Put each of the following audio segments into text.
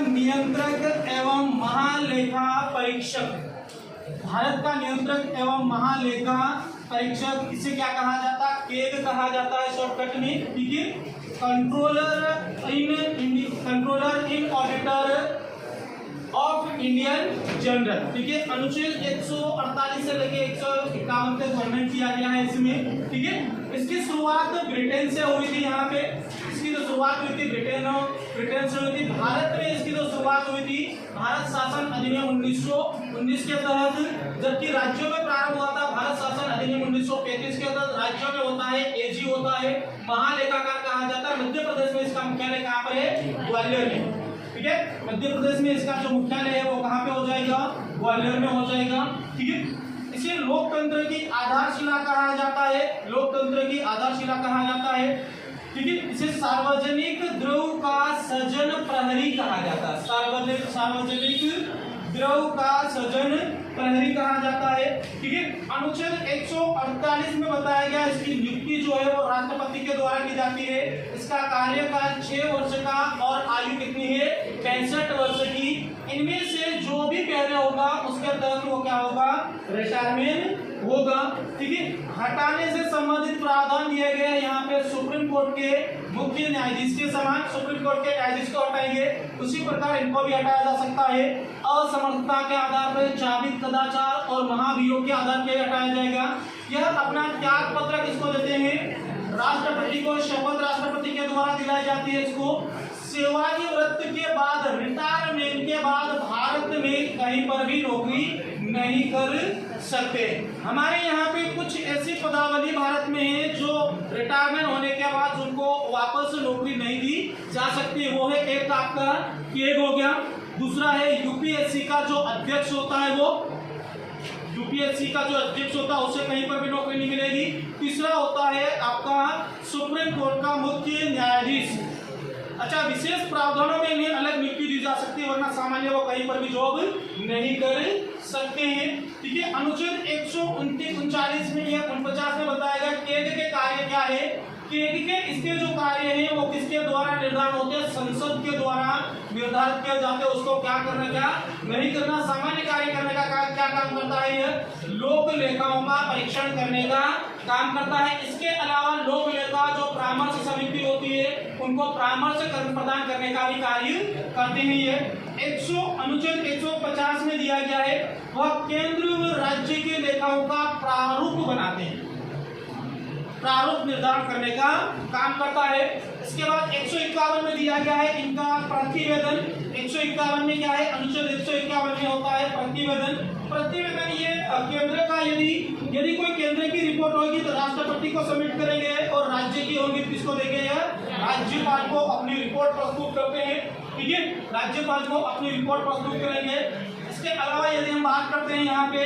नियंत्रक एवं महालेखा परीक्षक, भारत का नियंत्रक एवं महालेखा परीक्षक, इसे क्या कहा जाता है? केग कहा जाता है शॉर्टकट में, ठीक है। Controller in auditor of Indian general, ठीक है। अनुच्छेद 148 से लेके 151 तक वर्णन किया गया है इसमें, ठीक है। इसकी शुरुआत ब्रिटेन से हुई थी। यहाँ पे इसकी जो शुरुआत हुई थी ब्रिटेन से हुई थी। भारत में इसकी जो शुरुआत हुई थी भारत शासन अधिनियम 1919 के तहत, जबकि राज्यों में प्रारंभ हुआ था भारत शासन अधिनियम 1935 के तहत। राज्यों में होता है एजी होता है, महालेखाकार कहा जाता है। मध्य प्रदेश में इसका मुख्यालय कहाँ पर है? ग्वालियर में, ठीक है। मध्य प्रदेश में इसका जो मुख्यालय है वो कहाँ पे हो जाएगा? ग्वालियर में हो जाएगा, ठीक है। इसे लोकतंत्र की आधारशिला कहा जाता है, लोकतंत्र की आधारशिला कहा जाता है, ठीक है। इसे सार्वजनिक द्रव्य का सृजन प्रहरी कहा जाता है, सार्वजनिक द्रव्य का सृजन प्रहरी कहा जाता है, ठीक है। अनुच्छेद 148 में बताया गया इसकी नियुक्ति जो है वो राष्ट्रपति के द्वारा की जाती है। इसका कार्यकाल 6 वर्ष का और आयु कितनी है? 65 वर्ष की। इनमें से जो भी पहले होगा उसके तहत वो क्या होगा? रिटायरमेंट होगा, ठीक है। हटाने से संबंधित प्रावधान दिए गए हैं यहाँ पे सुप्रीम कोर्ट के मुख्य न्यायाधीश के समान सुप्रीम कोर्ट के न्यायाधीश को हटाएंगे, उसी प्रकार इनको भी हटाया जा सकता है। असमर्थता के आधार पर, जाविद कदाचार और महाभियोग के आधार पर हटाया जाएगा। यह अपना त्याग पत्र किसको देते हैं? राष्ट्रपति को। शपथ राष्ट्रपति के द्वारा दिलाई जाती है इसको। सेवानिवृत्त के बाद, रिटायरमेंट के बाद भारत में कहीं पर भी नौकरी नहीं कर सकते। हमारे यहाँ पे कुछ ऐसी पदावली भारत में है जो रिटायरमेंट होने के बाद उनको वापस नौकरी नहीं दी जा सकती। वो है, एक आपका केग हो गया, दूसरा है यूपीएससी का जो अध्यक्ष होता है वो, यूपीएससी का जो अध्यक्ष होता है उसे कहीं पर भी नौकरी नहीं मिलेगी। तीसरा होता है आपका सुप्रीम कोर्ट का मुख्य न्यायाधीश। अच्छा, विशेष प्रावधानों में इन्हें अलग नियुक्ति दी जा सकती है, वरना सामान्य वो कहीं पर भी जॉब नहीं कर सकते हैं, ठीक है। अनुच्छेद 139 में या 49 में बताया गया केग के कार्य क्या है। केग के इसके जो कार्य हैं वो किसके द्वारा निर्धारित होते हैं? संसद के द्वारा निर्धारित किया जाते हैं। उसको क्या करना, क्या नहीं करना, सामान्य कार्य करने का क्या काम करता है? यह लोक लेखाओं का परीक्षण करने का काम करता है। इसके अलावा लोक लेखा जो परामर्श समिति होती है उनको परामर्श प्रदान करने का भी कार्य करते हैं। ये अनुच्छेद 150 में दिया गया है, वह केंद्र व राज्य के लेखाओं का प्रारूप बनाते हैं, प्रारूप निर्धारण करने का काम करता है। इसके बाद 151 में दिया गया है इनका प्रतिवेदन। 151 में क्या है? अनुच्छेद 151 में होता है प्रतिवेदन। प्रतिवेदन ये केंद्र का, यदि कोई केंद्र की रिपोर्ट होगी तो राष्ट्रपति को सबमिट करेंगे, और राज्य की होगी तो किसको देंगे? राज्यपाल को अपनी रिपोर्ट प्रस्तुत करते हैं, ठीक है। राज्यपाल को अपनी रिपोर्ट प्रस्तुत करेंगे। इसके अलावा यदि हम बात करते हैं यहाँ पे,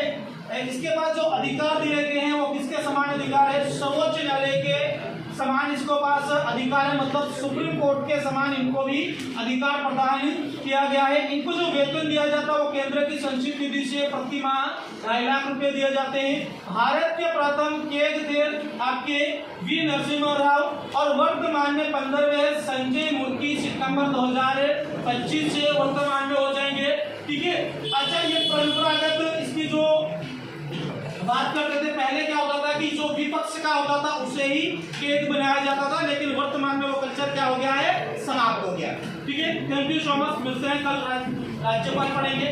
इसके बाद जो अधिकार दिए गए हैं वो किसके समान अधिकार है? सर्वोच्च न्यायालय के समान इसको पास अधिकार है, मतलब सुप्रीम कोर्ट के समान इनको भी अधिकार प्रदान किया गया है। इनको जो वेतन दिया जाता है वो केंद्र की संचित निधि से प्रति माह 2.5 लाख रुपए दिए जाते हैं। भारत के प्रथम केग थे आपके वी नरसिम्हा राव, और वर्तमान में 15वें संजय मूर्ति सितंबर 2025 से वर्तमान में हो जाएंगे, ठीक है। अच्छा, ये परंपरागत इसकी जो बात करते थे, पहले क्या होता था कि जो विपक्ष का होता था उसे ही केग बनाया जाता था, लेकिन वर्तमान में वो कल्चर क्या हो गया है? समाप्त हो गया, ठीक है। थैंक यू सो मच, मिलते हैं कल, राज्यपाल पढ़ेंगे।